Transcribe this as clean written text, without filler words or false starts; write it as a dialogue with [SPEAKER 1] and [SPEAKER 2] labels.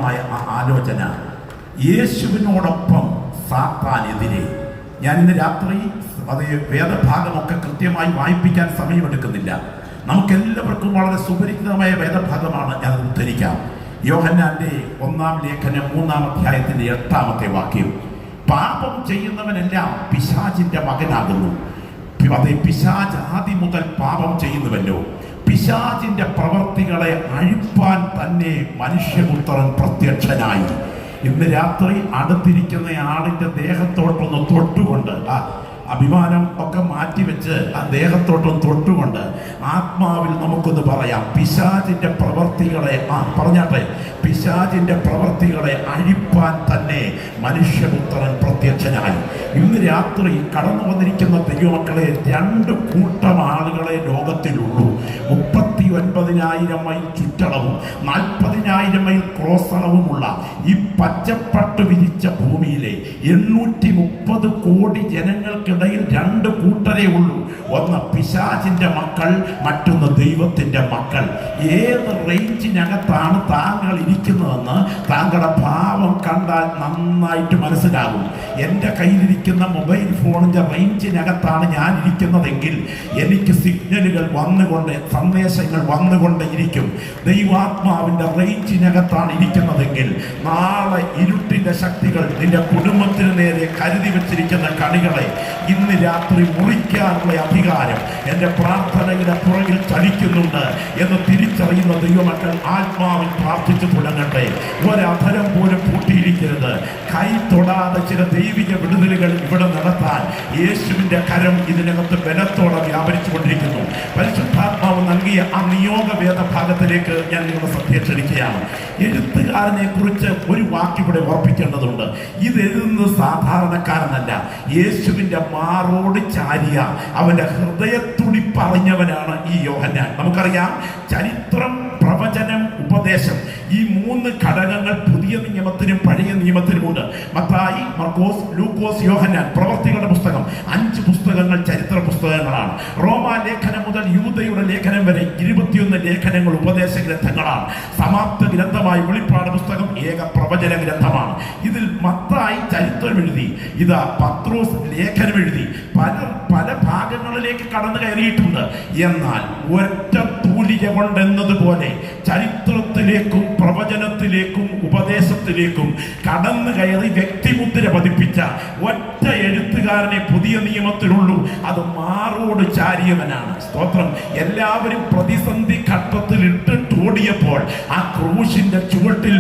[SPEAKER 1] മനോഹരമായ ആ ആലോചന, യേശുവിനോടൊപ്പം സാത്താനെതിരെ. ഞാൻ ഇന്ന് രാത്രി അത് വേദഭാഗമൊക്കെ കൃത്യമായി വായിപ്പിക്കാൻ സമയമെടുക്കുന്നില്ല. നമുക്കെല്ലാവർക്കും വളരെ സുപരിചിതമായ വേദഭാഗമാണ്. ഞാൻ ഉദ്ധരിക്കാം. യോഹന്നാന്റെ 1-ാം ലേഖനം 3-ാം അധ്യായത്തിന്റെ 8-ാമത്തെ വാക്യം. പാപം ചെയ്യുന്നവനെല്ലാം പിശാചിന്റെ മകനാകുന്നു. അതേ, പിശാച് ആദ്യം മുതൽ പാപം ചെയ്യുന്നുവല്ലോ. പിശാചിന്റെ പ്രവർത്തികളെ അഴിപ്പാൻ തന്നെ മനുഷ്യപുത്രൻ പ്രത്യക്ഷനായി. ഇന്ന് രാത്രി അടുത്തിരിക്കുന്ന ആളിന്റെ ദേഹത്തോട്ടൊന്ന് തൊട്ടുകൊണ്ട്, അഭിമാനം ഒക്കെ മാറ്റിവെച്ച് ആ ദേഹത്തോട്ടൊന്ന് തൊട്ടുകൊണ്ട് ആത്മാവിൽ നമുക്കൊന്ന് പറയാം, പിശാചിന്റെ പ്രവർത്തികളെ പറഞ്ഞാട്ടെ, പിശാചിന്റെ പ്രവർത്തികളെ അഴിപ്പാൻ തന്നെ മനുഷ്യപുത്രൻ പ്രത്യക്ഷനായി. ഇന്ന് രാത്രി കടന്നു വന്നിരിക്കുന്ന ദൈവമക്കളെ, 2 കൂട്ടം ആളുകളെ ലോകത്തിലുള്ളൂ. 39,000 മൈൽ ചുറ്റളവും 40,000 മൈൽ ക്രോസ് അളവുമുള്ള ഈ പച്ചപ്പട്ട് വിരിച്ച ഭൂമിയിലെ 830 കോടി ജനങ്ങൾക്കിടയിൽ 2 കൂട്ടരേ ഉള്ളൂ. ഒന്ന് പിശാചിന്റെ മക്കൾ, മറ്റൊന്ന് ദൈവത്തിന്റെ മക്കൾ. ഏത് റേഞ്ചിനകത്താണ് താങ്കൾ ഇരിക്കുന്നതെന്ന് താങ്കളുടെ ഭാവം കണ്ടാൽ നന്നായിട്ട് മനസ്സിലാകും. എൻ്റെ കയ്യിലിരിക്കുന്ന മൊബൈൽ ഫോണിൻ്റെ റേഞ്ചിനകത്താണ് ഞാൻ ഇരിക്കുന്നതെങ്കിൽ എനിക്ക് സിഗ്നലുകൾ വന്നുകൊണ്ട്, സന്ദേശങ്ങൾ വന്നുകൊണ്ട് ഇരിക്കും. ദൈവാത്മാവിൻ്റെ റേഞ്ചിനകത്താണ് ഇരിക്കുന്നതെങ്കിൽ നാളെ ഇരുട്ടിൻ്റെ ശക്തികൾ നിന്റെ കുടുംബത്തിന് നേരെ കരുതി വെച്ചിരിക്കുന്ന കണികളെ ഇന്ന് രാത്രി മുറിക്കാനുള്ള അധികാരം എൻ്റെ പ്രാർത്ഥനയുടെ പുറകിൽ ചലിക്കുന്നുണ്ട് എന്ന് തിരിച്ചറിയുന്ന ദൈവമക്കൾ ആത്മാവിൽ പ്രാർത്ഥിച്ചു തുടങ്ങട്ടെ. ഒരധരം പോലും പൂട്ടിയിരിക്കരുത്. കൈ തൊടാതെ ചില ദൈവിക വിടുതലുകൾ ഇവിടെ നടത്താൻ യേശുവിൻ്റെ കരം ഇതിനകത്ത് ബലത്തോടെ വ്യാപരിച്ചു കൊണ്ടിരിക്കുന്നു. പരിശുദ്ധാത്മാവ് നൽകിയ ആ നിയോഗ വേദഭാഗത്തിലേക്ക് ഞാൻ നിങ്ങളുടെ ശ്രദ്ധ ക്ഷണിക്കുകയാണ്. എഴുത്തുകാരനെ കുറിച്ച് ഒരു വാക്കിവിടെ ഓർപ്പിക്കേണ്ടതുണ്ട്. ഇത് എഴുതുന്നത് സാധാരണക്കാരനല്ല, യേശുവിൻ്റെ മാറോട് ചാരിയ അവൻ്റെ ഹൃദയത്തുടി പറഞ്ഞവനാണ് ഈ യോഹന്നാൻ. നമുക്കറിയാം, ചരിത്രം, പ്രവചനം, ഉപദേശം, ഈ 3 ഘടകങ്ങൾ പുതിയ നിയമത്തിനും പഴയ നിയമത്തിനുമുണ്ട്. മത്തായി, മർക്കോസ്, ലൂക്കോസ്, യോഹന്നാൻ. പ്രവർത്തികളുടെ പുസ്തകം 5 പുസ്തകങ്ങൾ ചരിത്ര പുസ്തകങ്ങളാണ്. റോമാലേഖനം മുതൽ യൂദയുടെ ലേഖനം വരെ 21 ലേഖനങ്ങൾ ഉപദേശ ഗ്രന്ഥങ്ങളാണ്. സമാപ്ത ഗ്രന്ഥമായി വെളിപ്പാട് പുസ്തകം ഏക പ്രവചന ഗ്രന്ഥമാണ്. ഇതിൽ മത്തായി ചരിത്രം എഴുതി, ഇതാ പത്രോസ് ലേഖനം എഴുതി. പല ഭാഗങ്ങളിലേക്ക് കടന്നു കയറിയിട്ടുണ്ട്. എന്നാൽ ഒറ്റ തൂലിക കൊണ്ടെന്നതുപോലെ ചരിത്രത്തിലേക്കും പ്രവചനത്തിലേക്കും ഉപദേശത്തിലേക്കും കടന്നു കയറി വ്യക്തിമുദ്ര പതിപ്പിച്ച ഒറ്റ എഴുത്തുകാരനെ പുതിയ നിയമത്തിലുള്ളൂ. അത് മാറോട് ചാരിയവനാണ്. സ്തോത്രം. എല്ലാവരും പ്രതിസന്ധി ഘട്ടത്തിൽ ഇട്ടിട്ടോടിയപ്പോൾ ആ ക്രൂശിന്റെ ചുവട്ടിൽ